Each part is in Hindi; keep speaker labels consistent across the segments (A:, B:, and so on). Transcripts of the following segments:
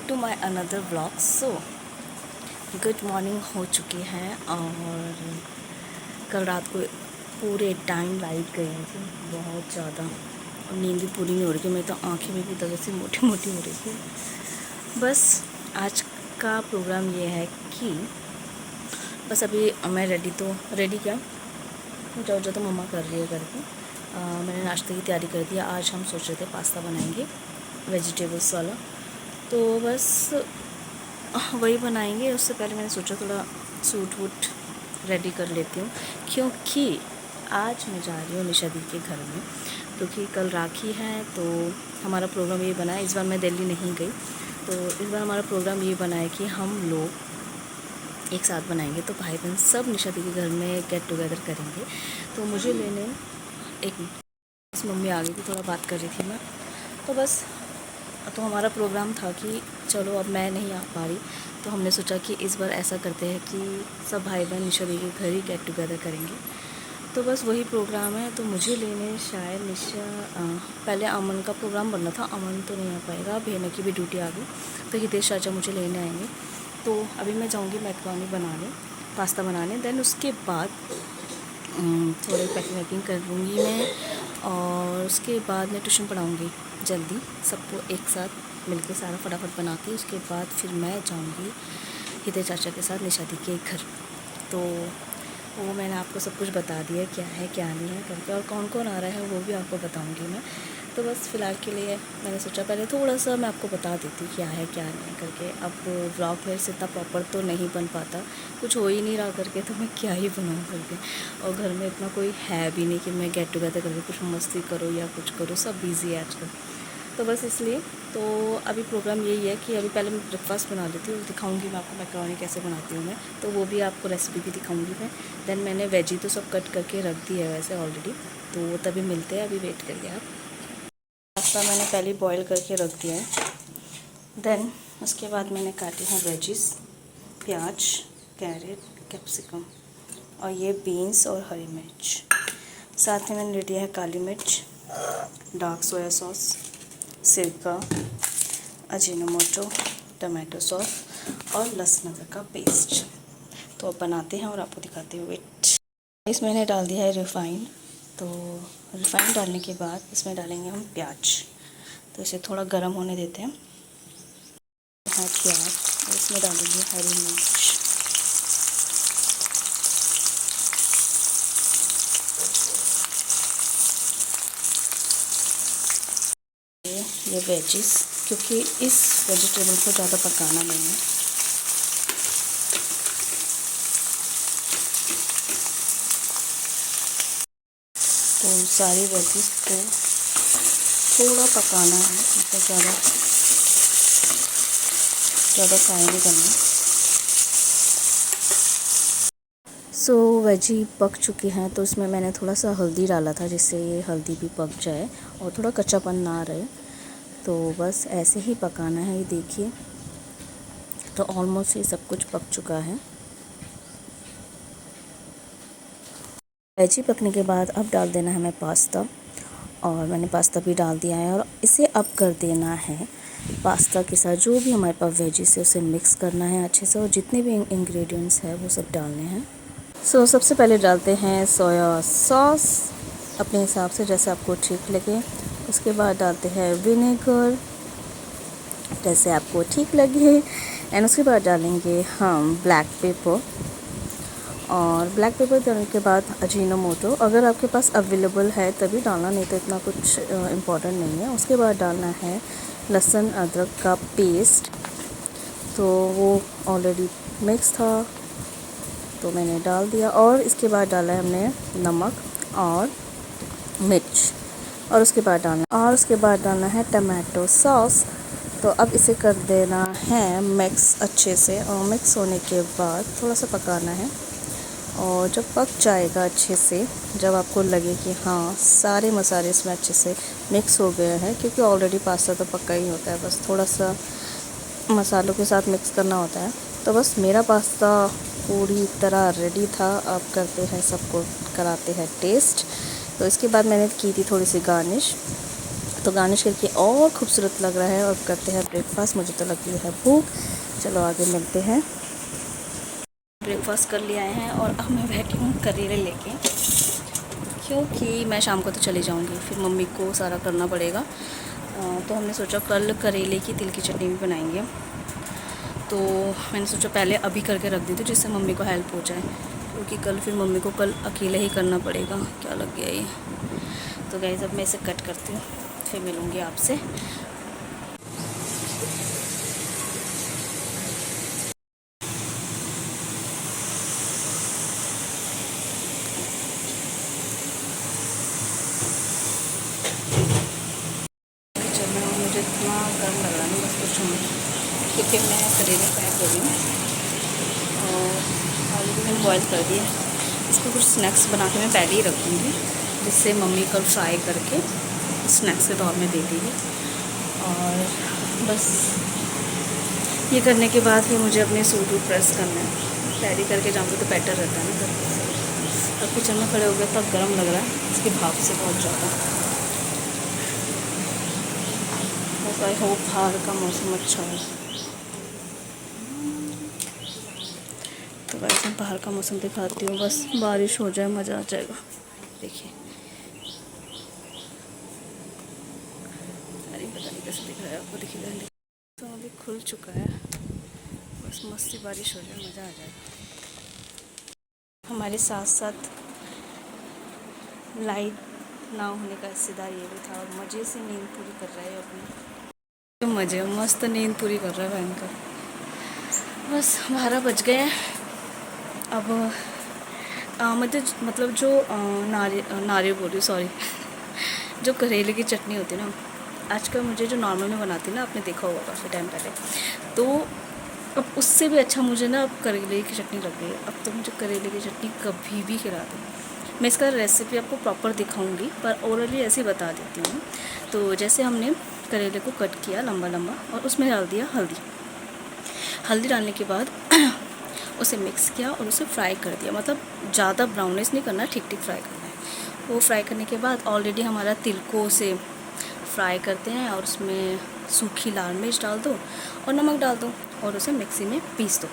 A: To my another blog. So good morning हो चुकी है और कल रात को पूरे टाइम लाइट गई थी बहुत ज़्यादा और नींद भी पूरी नहीं हो रही थी। मेरी तो आँखें में भी दर्द से मोटी मोटी हो रही थी। बस आज का प्रोग्राम ये है कि बस अभी मैं रेडी क्या जो तो मम्मा कर रही है करके मैंने नाश्ते की तैयारी कर दी। आज हम सोच रहे थे पास्ता बनाएंगे वेजिटेबल्स वाला, तो बस वही बनाएंगे। उससे पहले मैंने सोचा थोड़ा सूट वूट रेडी कर लेती हूँ, क्योंकि आज मैं जा रही हूँ निशा दी के घर में, क्योंकि कल राखी है। तो हमारा प्रोग्राम ये बना है, इस बार मैं दिल्ली नहीं गई, तो इस बार हमारा प्रोग्राम ये बना है कि हम लोग एक साथ बनाएंगे। तो भाई बहन सब निशा दी के घर में गेट टुगेदर करेंगे। तो मुझे लेने एक मम्मी आ गई थी, थोड़ा बात कर रही थी मैं, तो बस तो हमारा प्रोग्राम था कि चलो अब मैं नहीं आ पा रही, तो हमने सोचा कि इस बार ऐसा करते हैं कि सब भाई बहन निशा दी के घर ही गेट टुगेदर करेंगे। तो बस वही प्रोग्राम है। तो मुझे लेने शायद पहले अमन का प्रोग्राम बनना था, अमन तो नहीं आ पाएगा, भेना की भी ड्यूटी आ गई, तो हितेश चाचा मुझे लेने आएंगे। तो अभी मैं जाऊँगी मैक्रोनी बनाने, पास्ता बनाने। देन उसके बाद थोड़ी पैकिंग वैकिंग कर लूँगी मैं, और उसके बाद मैं ट्यूशन पढ़ाऊँगी जल्दी सबको एक साथ मिलके सारा फटाफट बना के। उसके बाद फिर मैं जाऊँगी हितेश चाचा के साथ निशा दी के घर। तो वो मैंने आपको सब कुछ बता दिया क्या है क्या नहीं है करके, और कौन कौन आ रहा है वो भी आपको बताऊँगी मैं। तो बस फ़िलहाल के लिए मैंने सोचा पहले थोड़ा सा मैं आपको बता देती क्या है क्या नहीं करके। अब व्लॉग मेरे से इतना प्रॉपर तो नहीं बन पाता, कुछ हो ही नहीं रहा करके, तो मैं क्या ही बनाऊँ करके। और घर में इतना कोई है भी नहीं कि मैं गेट टुगेदर करके कुछ मस्ती करो या कुछ करो, सब बिज़ी है आजकल। तो बस इसलिए तो अभी प्रोग्राम यही है कि अभी पहले मैं ब्रेकफास्ट बना लेती हूँ, दिखाऊंगी मैं आपको मैक्रोनी कैसे बनाती हूँ मैं, तो वो भी आपको रेसिपी भी दिखाऊंगी मैं। देन मैंने वेजी तो सब कट करके रख दी है वैसे ऑलरेडी, तो वो तभी मिलते हैं, अभी वेट करिए आप। पास्ता मैंने पहले बॉईल करके रख दिया है। देन उसके बाद मैंने काटी हैं वेजिस, प्याज, कैरेट, कैप्सिकम, और ये बीन्स और हरी मिर्च। साथ में मैंने लिया है काली मिर्च, डार्क सोया सॉस, सिरका, अजीनोमोटो, टमाटो सॉस और लहसुन अदरक का पेस्ट। तो अब बनाते हैं और आपको दिखाते हैं। वेट, इसमें मैंने डाल दिया है रिफ़ाइंड। तो रिफ़ाइंड डालने के बाद इसमें डालेंगे हम प्याज। तो इसे थोड़ा गर्म होने देते हैं। हाँ प्याज, और इसमें डालेंगे हरी मिर्च, ये वेजिस, क्योंकि इस वेजिटेबल को ज़्यादा पकाना नहीं है। तो सारी वेजिस को थोड़ा पकाना है, इसको ज़्यादा फ्राई नहीं करना। सो वेजी पक चुकी हैं, तो इसमें मैंने थोड़ा सा हल्दी डाला था, जिससे ये हल्दी भी पक जाए और थोड़ा कच्चापन ना रहे। तो बस ऐसे ही पकाना है, ये देखिए। तो ऑलमोस्ट ये सब कुछ पक चुका है। वेजी पकने के बाद अब डाल देना है हमें पास्ता, और मैंने पास्ता भी डाल दिया है। और इसे अब कर देना है पास्ता के साथ जो भी हमारे पास वेजिस है उसे मिक्स करना है अच्छे से, और जितने भी इंग्रेडिएंट्स हैं वो सब डालने हैं। सो सबसे पहले डालते हैं सोया सॉस अपने हिसाब से, जैसे आपको ठीक लगे। उसके बाद डालते हैं विनेगर, जैसे आपको ठीक लगे। एंड उसके बाद डालेंगे हम ब्लैक पेपर, और ब्लैक पेपर डालने के बाद अजीनोमोटो, अगर आपके पास अवेलेबल है तभी डालना, नहीं तो इतना कुछ इम्पॉर्टेंट नहीं है। उसके बाद डालना है लहसुन अदरक का पेस्ट, तो वो ऑलरेडी मिक्स था तो मैंने डाल दिया। और इसके बाद डाला है हमने नमक और मिर्च, और उसके बाद डालना है टमाटो सॉस। तो अब इसे कर देना है मिक्स अच्छे से, और मिक्स होने के बाद थोड़ा सा पकाना है। और जब पक जाएगा अच्छे से, जब आपको लगे कि हाँ सारे मसाले इसमें अच्छे से मिक्स हो गए हैं, क्योंकि ऑलरेडी पास्ता तो पक्का ही होता है, बस थोड़ा सा मसालों के साथ मिक्स करना होता है। तो बस मेरा पास्ता पूरी तरह रेडी था। अब करते हैं, सबको कराते हैं टेस्ट। तो इसके बाद मैंने की थी थोड़ी सी गार्निश, तो गार्निश करके और खूबसूरत लग रहा है। और करते हैं ब्रेकफास्ट, मुझे तो लगी है भूख। चलो आगे मिलते हैं। ब्रेकफास्ट कर लिया हैं और अब मैं बैठी हूँ करेले लेके, क्योंकि मैं शाम को तो चली जाऊँगी, फिर मम्मी को सारा करना पड़ेगा। तो हमने सोचा कल करेले की तिल की चटनी भी बनाएंगे। तो मैंने सोचा पहले अभी करके रख दी थी, जिससे मम्मी को हेल्प हो जाए, क्योंकि कल फिर मम्मी को कल अकेले ही करना पड़ेगा। क्या लग गया ये। तो गाइस अब मैं इसे कट करती हूँ, फिर मिलूँगी आपसे। मुझे इतना गर्म लग रहा है ना, बस कुछ नहीं, क्योंकि मैं करेले फ्राई कर रही हूँ और आलू भी मैंने बॉयल कर दिया। इसको कुछ स्नैक्स बना के मैं पहले ही रख दूँगी, जिससे मम्मी कल फ्राई करके स्नैक्स के तौर में दे देगी। और बस ये करने के बाद फिर मुझे अपने सूट वूट प्रेस करना है। तैयारी करके जाऊँगी तो बेटर रहता है ना घर पे। अब किचन में खड़े हो गए, तब गर्म लग रहा है इसकी भाप से बहुत ज़्यादा। बस आई होप बाहर का मौसम अच्छा है। तो वैसे बाहर का मौसम दिखाती हूँ, बस बारिश हो जाए मज़ा आ जाएगा। देखिए अरे पता नहीं कैसे दिख रहा है आपको, देखिए तो अभी खुल चुका है, बस मस्ती बारिश हो जाए मज़ा आ जाएगा। हमारे साथ साथ लाइट ना होने का हिस्सेदार ये भी था, और मज़े से नींद पूरी कर रहा है अपनी। मज़े मस्त नींद पूरी कर रहा है भयंकर। बस 12 बज गए हैं। अब मतलब जो नारियल बोल रही, सॉरी जो करेले की चटनी होती है ना, आजकल मुझे जो नॉर्मल में बनाती ना, आपने देखा होगा काफ़ी टाइम पहले, तो अब उससे भी अच्छा मुझे ना अब करेले की चटनी लग गई है। अब तो मुझे करेले की चटनी कभी भी खिला दो। मैं इसका रेसिपी आपको प्रॉपर दिखाऊंगी, पर ओरली ऐसे ही बता देती हूँ। तो जैसे हमने करेले को कट किया लंबा लंबा, और उसमें डाल दिया हल्दी डालने के बाद उसे मिक्स किया और उसे फ्राई कर दिया। मतलब ज़्यादा ब्राउनिश नहीं करना, ठीक ठीक फ्राई करना है। वो फ्राई करने के बाद ऑलरेडी हमारा तिल को उसे फ्राई करते हैं, और उसमें सूखी लाल मिर्च डाल दो और नमक डाल दो और उसे मिक्सी में पीस दो।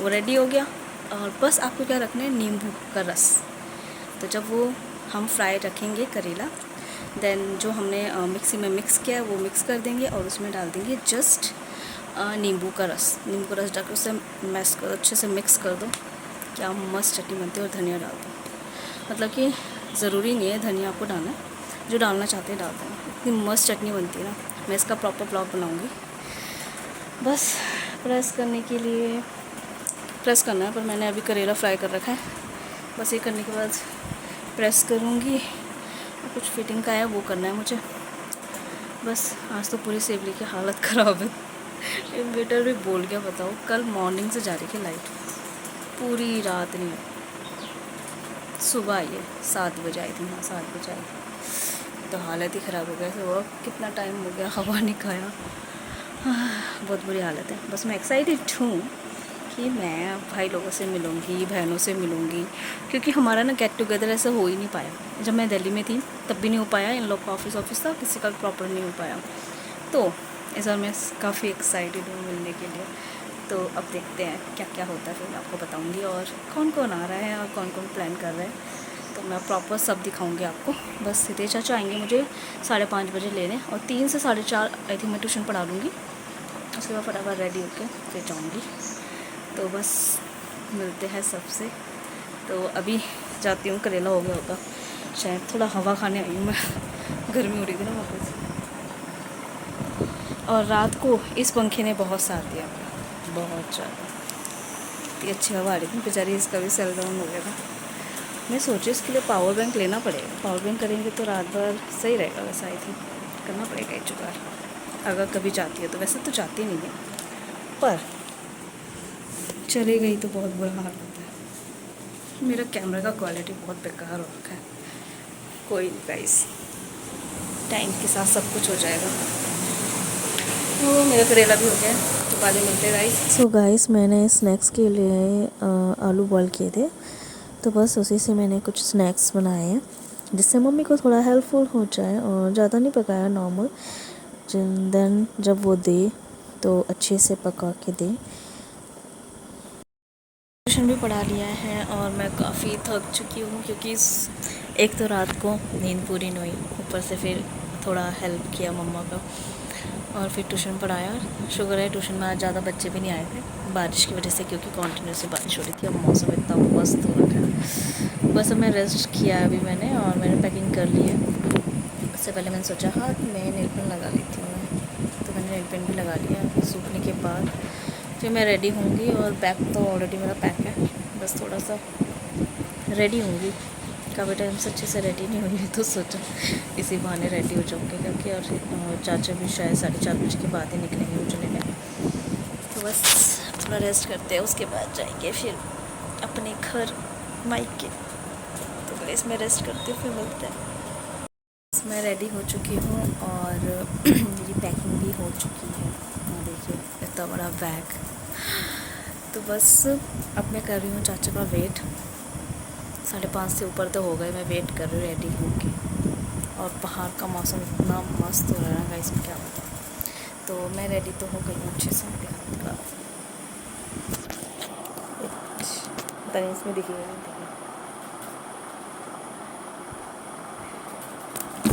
A: वो रेडी हो गया। और बस आपको क्या रखना है, नींबू का रस। तो जब वो हम फ्राई रखेंगे करेला, देन जो हमने मिक्सी में मिक्स किया है वो मिक्स कर देंगे, और उसमें डाल देंगे जस्ट नींबू का रस डालकर उसे मैश कर, अच्छे से मिक्स कर दो। क्या मस्त चटनी बनती है। और धनिया डाल दो। मतलब कि ज़रूरी नहीं है धनिया आपको डालना, जो डालना चाहते हैं डालते हैं। इतनी मस्त चटनी बनती है ना, मैं इसका प्रॉपर ब्लॉग बनाऊँगी। बस प्रेस करने के लिए प्रेस करना है, पर मैंने अभी करेला फ्राई कर रखा है। बस ये करने के बाद प्रेस करूँगी। कुछ फिटिंग का है वो करना है मुझे। बस आज तो पूरी सेवली की हालत ख़राब है। इन्वर्टर भी बोल गया, बताओ। कल मॉर्निंग से जा रही थी लाइट, पूरी रात नहीं, सुबह आई है 7 बजे आई थी। हाँ 7 बजे आई, तो हालत ही ख़राब हो गया। तो कितना टाइम हो गया, हवा नहीं खाया। बहुत बुरी हालत है। बस मैं एक्साइटेड हूँ कि मैं भाई लोगों से मिलूँगी, बहनों से मिलूँगी, क्योंकि हमारा ना गेट टुगेदर ऐसा हो ही नहीं पाया। जब मैं दिल्ली में थी तब भी नहीं हो पाया, इन लोग का ऑफिस था, किसी का प्रॉपर नहीं हो पाया। तो इस बार मैं काफ़ी एक्साइटेड हूँ मिलने के लिए। तो अब देखते हैं क्या क्या होता है, फिर मैं आपको बताऊँगी, और कौन कौन आ रहा है और कौन कौन प्लान कर रहा है। तो मैं प्रॉपर सब दिखाऊँगी आपको। बस हितेश चाचा आएंगे मुझे 5:30 बजे लेने, और 3 से 4:30 आई थिंक मैं ट्यूशन पढ़ा लूँगी। उसके बाद फटाफट रेडी होकर फिर जाऊँगी। तो बस मिलते हैं सबसे। तो अभी जाती हूँ, करेला हो गया होगा शायद, थोड़ा हवा खाने आई हूँ मैं। गर्मी हो रही थी ना वापस। और रात को इस पंखे ने बहुत साथ दिया, बहुत ज़्यादा। इतनी अच्छी हवा आ रही थी, बेचारी इसका भी सेल डाउन हो गया था। मैं सोची इसके लिए पावर बैंक लेना पड़ेगा। पावर बैंक करेंगे तो रात भर सही रहेगा। वैसा आई थिंक करना पड़ेगा एक जुगाड़, अगर कभी जाती है तो। वैसे तो जाती नहीं है, पर चली गई तो बहुत बुरा हाल होता है। मेरा कैमरा का क्वालिटी बहुत बेकार हो रखा है। कोई नहीं गाइस, टाइम के साथ सब कुछ हो जाएगा। तो मेरा करेला भी हो गया, तो बाद में मिलते हैं गाइस। सो गाइस, मैंने स्नैक्स के लिए आलू बॉयल किए थे, तो बस उसी से मैंने कुछ स्नैक्स बनाए हैं। जिससे मम्मी को थोड़ा हेल्पफुल हो जाए, और ज़्यादा नहीं पकाया, नॉर्मल। देन जब वो दे तो अच्छे से पका के दे। ट्यूशन भी पढ़ा लिया है और मैं काफ़ी थक चुकी हूँ, क्योंकि एक तो रात को नींद पूरी नहीं हुई, ऊपर से फिर थोड़ा हेल्प किया मम्मा का, और फिर ट्यूशन पढ़ाया। शुक्र है ट्यूशन में आज ज़्यादा बच्चे भी नहीं आए थे बारिश की वजह से, क्योंकि कॉन्टीन्यूसली बारिश हो रही थी। अब मौसम इतना मस्त हो रखा है। बस अब मैं रेस्ट किया अभी मैंने, और मैंने पैकिंग कर ली है। उससे पहले मैंने सोचा हाथ में नेल पेंट लगा लेती हूँ मैं, तो मैंने नेल पेंट भी लगा लिया। सूखने के बाद फिर मैं रेडी होंगी, और बैग तो ऑलरेडी मेरा पैक है, बस थोड़ा सा रेडी होंगी। काफ़ी टाइम से अच्छे से रेडी नहीं हुई, तो सोचा इसी बहाने रेडी हो जाऊँगी, क्योंकि और चाचा भी शायद 4:30 बजे के बाद ही निकलेंगे मुझे लेने। तो बस थोड़ा रेस्ट करते हैं, उसके बाद जाएंगे फिर अपने घर माइके। तो प्लीज़ मैं रेस्ट करती हूँ, फिर मिलते हैं। मैं रेडी हो चुकी हूँ और मेरी पैकिंग भी हो चुकी है। देखिए इतना बड़ा बैग। तो बस अब मैं कर रही हूँ चाचा का वेट। 5:30 से ऊपर तो हो गए, मैं वेट कर रही हूँ रेडी होके। और बाहर का मौसम इतना मस्त हो रहा है, इसमें क्या बताऊँ। तो मैं रेडी तो हो गई हूँ अच्छे से। पता नहीं इसमें दिखेगा।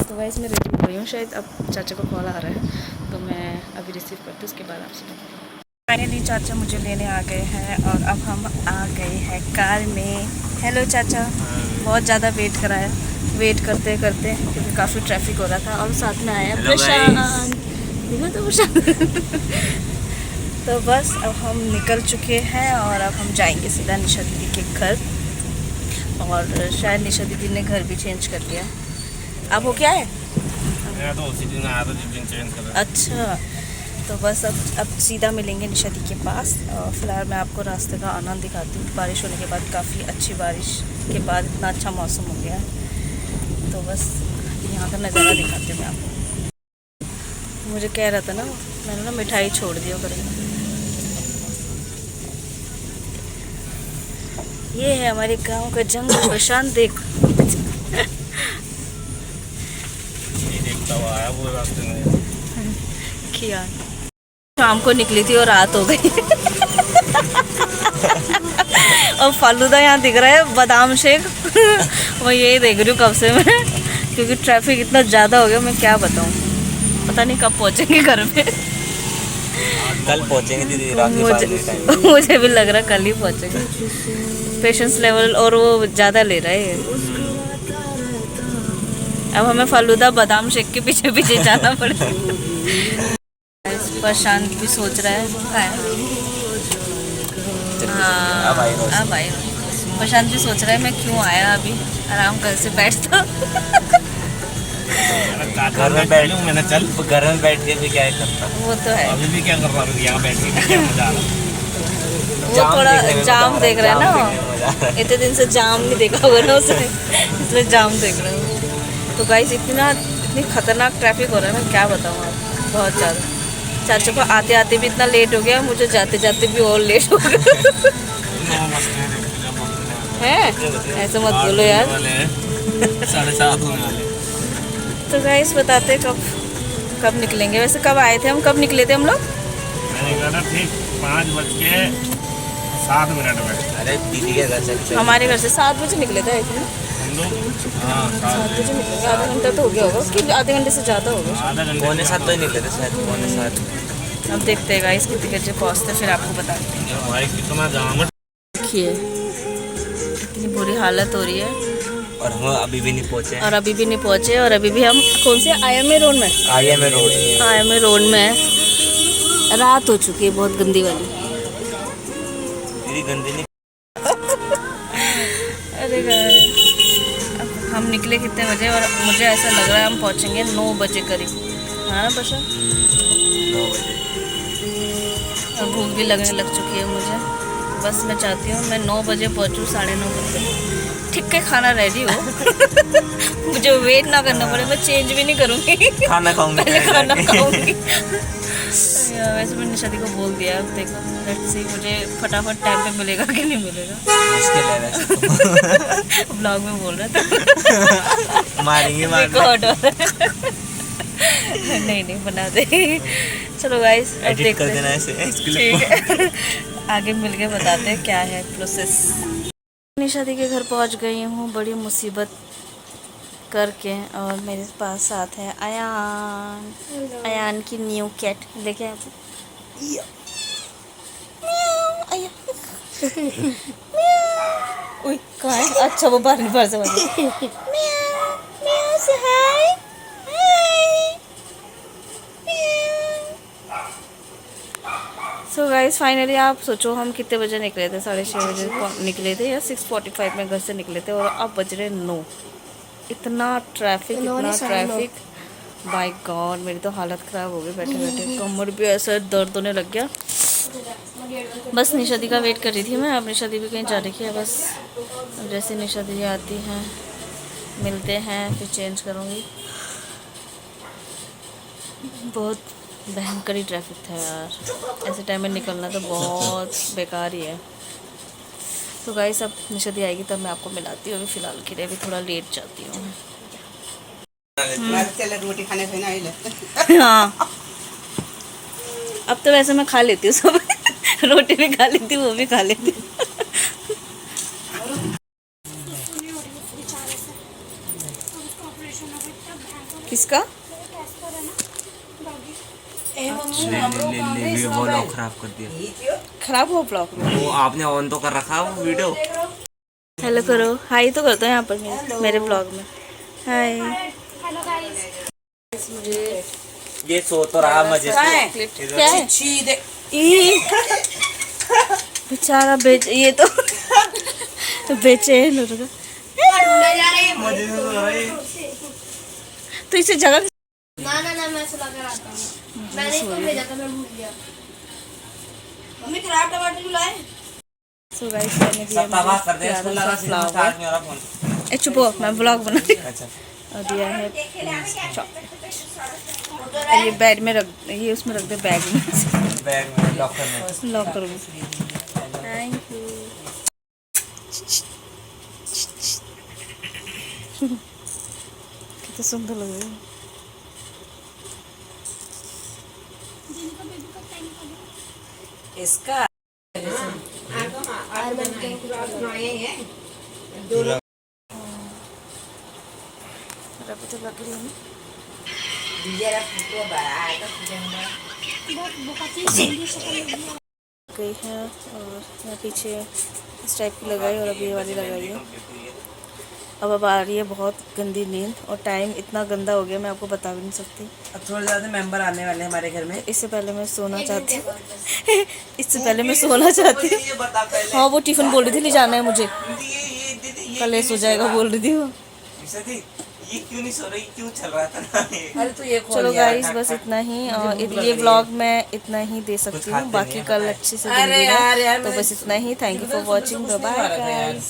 A: तो वह इसमें रेडी हो गई हूँ, शायद अब चाचा को कॉल आ रहा है, तो मैं अभी रिसीव करती हूँ, उसके बाद आपसे। फाइनली चाचा मुझे लेने आ गए हैं, और अब हम आ गए हैं कार में। हेलो चाचा, बहुत ज़्यादा वेट कराया, वेट करते करते, क्योंकि काफ़ी ट्रैफिक हो रहा था। और साथ में आया प्रशांत, तो प्रशांत। तो बस अब हम निकल चुके हैं, और अब हम जाएंगे सीधा निशा दीदी के घर। और शायद निशा दीदी ने घर भी चेंज कर लिया। अब हो क्या है?
B: तो उसी दिन आया था जिस दिन चेंज कर।
A: अच्छा, तो बस अब सीधा मिलेंगे निशा दी के पास। फ़िलहाल मैं आपको रास्ते का आनंद दिखाती हूँ। बारिश होने के बाद, काफ़ी अच्छी बारिश के बाद इतना अच्छा मौसम हो गया है, तो बस यहाँ का नज़ारा दिखाती हूँ मैं आपको। मुझे कह रहा था ना, मैंने ना मिठाई छोड़ दी करेगा। ये है हमारे गांव का जंगल। प्रशांत देख,
B: देखता हुआ आया वो रास्ते में।
A: किया शाम को निकली थी और रात हो गई। और फालूदा यहाँ दिख रहा है, बादाम शेक। मैं यही देख रही हूँ कब से मैं, क्योंकि ट्रैफिक इतना ज़्यादा हो गया, मैं क्या बताऊँ। पता नहीं कब पहुँचेंगे घर पे।
B: कल पहुँचेंगे दीदी, रात के बाद टाइम।
A: मुझे भी लग रहा कल ही पहुँचेंगे। पेशेंस लेवल और वो ज़्यादा ले रहा है। अब हमें फालूदा बादाम शेक के पीछे पीछे जाना पड़ेगा। प्रशांत भी सोच रहा है अब आई। प्रशांत भी सोच रहा है मैं क्यों आया, अभी आराम कर से बैठता।
B: घर में बैठ लूँ मैंने, चल घर में बैठ के भी क्या करता।
A: वो तो है,
B: अभी भी क्या कर रहा हूँ, यहाँ बैठ के क्या मजा आ रहा।
A: वो थोड़ा जाम देख रहा है ना, इतने दिन से जाम नहीं देखा होगा ना उसने, इसलिए जाम देख रहा है। तो गाइस इतनी खतरनाक ट्रैफिक हो रहा है ना, क्या बताऊँ आप, बहुत ज़्यादा। चाचा को आते आते भी इतना लेट हो गया, मुझे जाते जाते भी और लेट हो गया। है ऐसे मत बोलो यार।
B: 7:30 होने वाले।
A: तो गाइस बताते कब निकलेंगे। वैसे कब आए थे हम, कब निकले थे हम लोग?
B: मैंने कहा था ठीक 5:07 में। अरे दीदी के घर से,
A: हमारे घर से 7 बजे निकले थे हम
B: लोग।
A: 7 बजे निकले, आधा घंटा तो हो गया होगा, उसकी आधे घंटे से ज़्यादा होगा।
B: 6:45 तो निकले थे शायद, 6:45।
A: अब देखते हैं गाइस कितने बजे पहुँचते, फिर आपको बताते हैं।
B: भाई कितना जाम है,
A: देखिए इतनी बुरी हालत हो रही है,
B: और हम अभी भी नहीं पहुँचे।
A: और अभी भी नहीं पहुँचे, और अभी भी हम कौन से IMA रोड में, IMA रोड में रात हो चुकी है, बहुत गंदी वाली।
B: गंदी नहीं।
A: अरे अब हम निकले कितने बजे, और मुझे ऐसा लग रहा है हम पहुँचेंगे 9 बजे करीब, हाँ ना प्रशांत?
B: 9 बजे।
A: और भूख भी लगने लग चुकी है मुझे। बस मैं चाहती हूँ मैं 9 बजे पहुँचूँ, 9:30 बजे ठीक है, खाना रेडी हो। मुझे वेट ना करना पड़े, मैं चेंज भी नहीं करूँगी,
B: खाना खाऊंगी,
A: पहले खाना खाऊँगी। वैसे मैंने निशादी को बोल दिया, अब देखो लेट्स सी मुझे फटाफट टाइम पे मिलेगा कि नहीं मिलेगा।
B: मुश्किल है वैसे तो।
A: ब्लॉग में बोल रहा था।
B: मारेंगे
A: रिकॉर्ड हो रहा है। नहीं बना दे। चलो गाइस अब
B: एडिट
A: देखते
B: कर देना
A: हैं।
B: ऐसे इसके
A: ठीक
B: लिए।
A: है। आगे मिलके बताते हैं क्या है प्रोसेस। निशादी के घर पहुंच गई हूँ बड़ी मुसीबत करके, और मेरे पास साथ है अयान। अयान की न्यू कैट लेके आया। उई कहाँ है? अच्छा वो बाहर से सो गाइस फाइनली आप सोचो हम कितने बजे निकले थे, 6:30 बजे निकले थे या 6:45 में घर से निकले थे, और अब बज रहे 9। इतना ट्रैफिक बाय गॉड मेरी तो हालत ख़राब हो गई बैठे बैठे। कमर भी ऐसा दर्द होने लग गया। बस निशादी का वेट कर रही थी मैं। अब निशादी भी कहीं जा रही है बस। अब जैसे निशादी आती हैं मिलते हैं, फिर चेंज करूँगी। बहुत भयंकर ही ट्रैफिक था यार, ऐसे टाइम में निकलना तो बहुत बेकार ही है। तो गाइस अब निशादी आएगी तब मैं आपको मिलाती हूँ। अभी फ़िलहाल के लिए अभी थोड़ा लेट जाती हूँ।
C: रोटी खाने से ना
A: हाँ अब तो वैसे मैं खा लेती हूँ सब। रोटी भी खा लेती हूँ, वो भी खा लेती हूँ। किसका?
B: वो ब्लॉग खराब कर दिया।
A: खराब हुआ ब्लॉग में?
B: वो आपने ऑन तो कर रखा वो वीडियो।
A: हेलो करो, हाय तो करते हैं यहाँ पर मेरे ब्लॉग में। हाय। मुझे
B: ये सो तो रहा मजे से।
A: क्या है? बेचारा ये तो बेचैन हो रहा।
B: मजे से सो रहा है।
A: तो इसे जगह
D: ना मैं सुला कर आता हूँ। मैंने इसको भेजा था, मैं भूल गया।
C: मम्मी खराब टमाटर क्यों लाए?
A: सो गाइस मैंने दिया
B: सब तबाह कर दे
A: प्यारा
B: इसको
A: सा
B: लगा सीधा
A: फ्लावर।
B: चार्ज मेरा फोन।
A: ए चुप हो, मैं ब्लॉग बना रही हूँ।
B: अच्छा
A: और दिया है चॉकलेट। ये बैग में रख, ये उसमें रख दे बैग में,
B: बैग में लॉकर में।
A: लॉकर में। Thank you. कितना सुंदर लग रही है।
C: इसका
A: अभी तो लग रही है ना। गई है और मैं पीछे इस टाइप की लगाई और अभी ये वाली लगाई है। अब आ रही है बहुत गंदी नींद, और टाइम इतना गंदा हो गया मैं आपको बता भी नहीं सकती।
C: अब थोड़े ज़्यादा मेंबर आने वाले हैं हमारे घर में।
A: इससे पहले मैं सोना चाहती हूँ। इससे पहले मैं सोना चाहती हूँ। हाँ वो टिफ़िन बोल रही थी ले जाना है मुझे, कल सो जाएगा बोल रही थी वो।
B: ये क्यों नहीं सो रही, क्यों चल रहा था ना ये?
C: अरे तो ये
A: चलो गाइस बस इतना ही, और ये व्लॉग मैं इतना ही दे सकती हूँ, बाकी कल अच्छे से
C: अरे यार
A: तो बस इतना ही। Thank you for watching, bye guys.